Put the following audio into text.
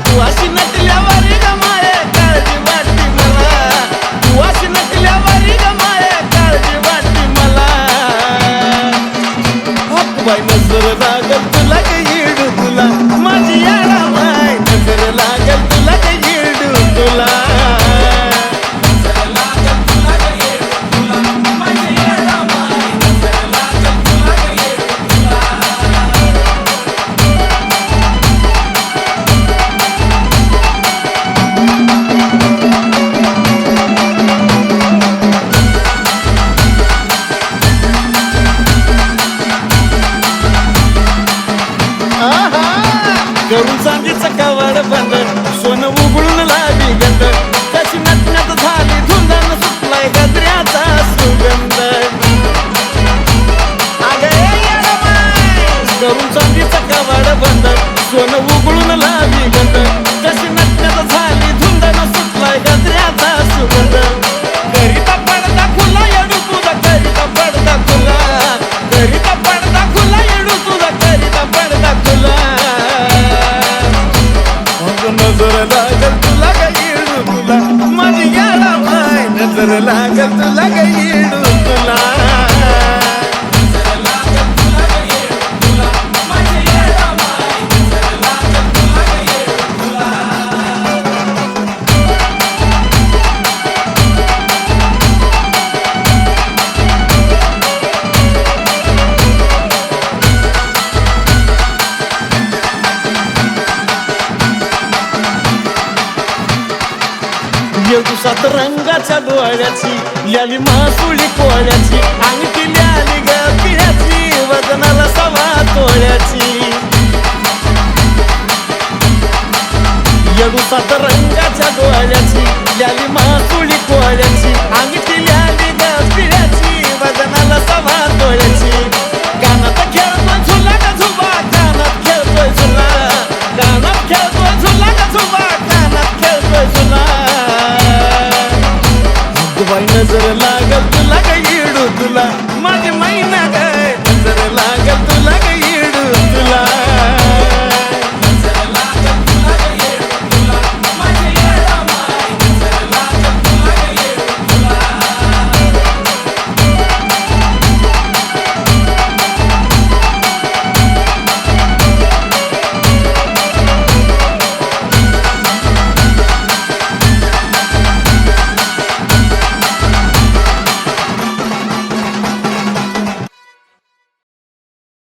तू अशी नटल्यावर ग माये काळजी वाटती मला, तू अशी नटल्यावर ग माये काळजी वाटती मला. बाई नजर लागल तुला का येड तुला, माझी याडा बाई नजर लागल तुला का येड तुला. करून चांदीचं कवाड बंद, सोनं उघडून लावी गंध, कशी नटण्यात झाली धुंदान सुटलाय गजऱ्याचा सुगंध. करून चांदीचं कवाड बंद, सोनं उघडून लावी गंध, कशी नटण्यात झाली धुंदान सुटलाय गजऱ्याचा सुगंध. करिता पडदा खुला येडू तुझा, करिता पडदा खुला, करिता पडदा खुला येडू तुझा, करिता पडदा खुला. नजर लागल तुला का येडू तुला, माझी याडा बाई नजर लागल तुला का येडू तुला. दिवसात रंगाच्या डोळ्याची याली मासुळी कोळ्याची, अंगठी ल्याली ग पिळ्याची वजनाला सवा तोळ्याची. दिवसात रंगाच्या डोळ्याची याली मासुळी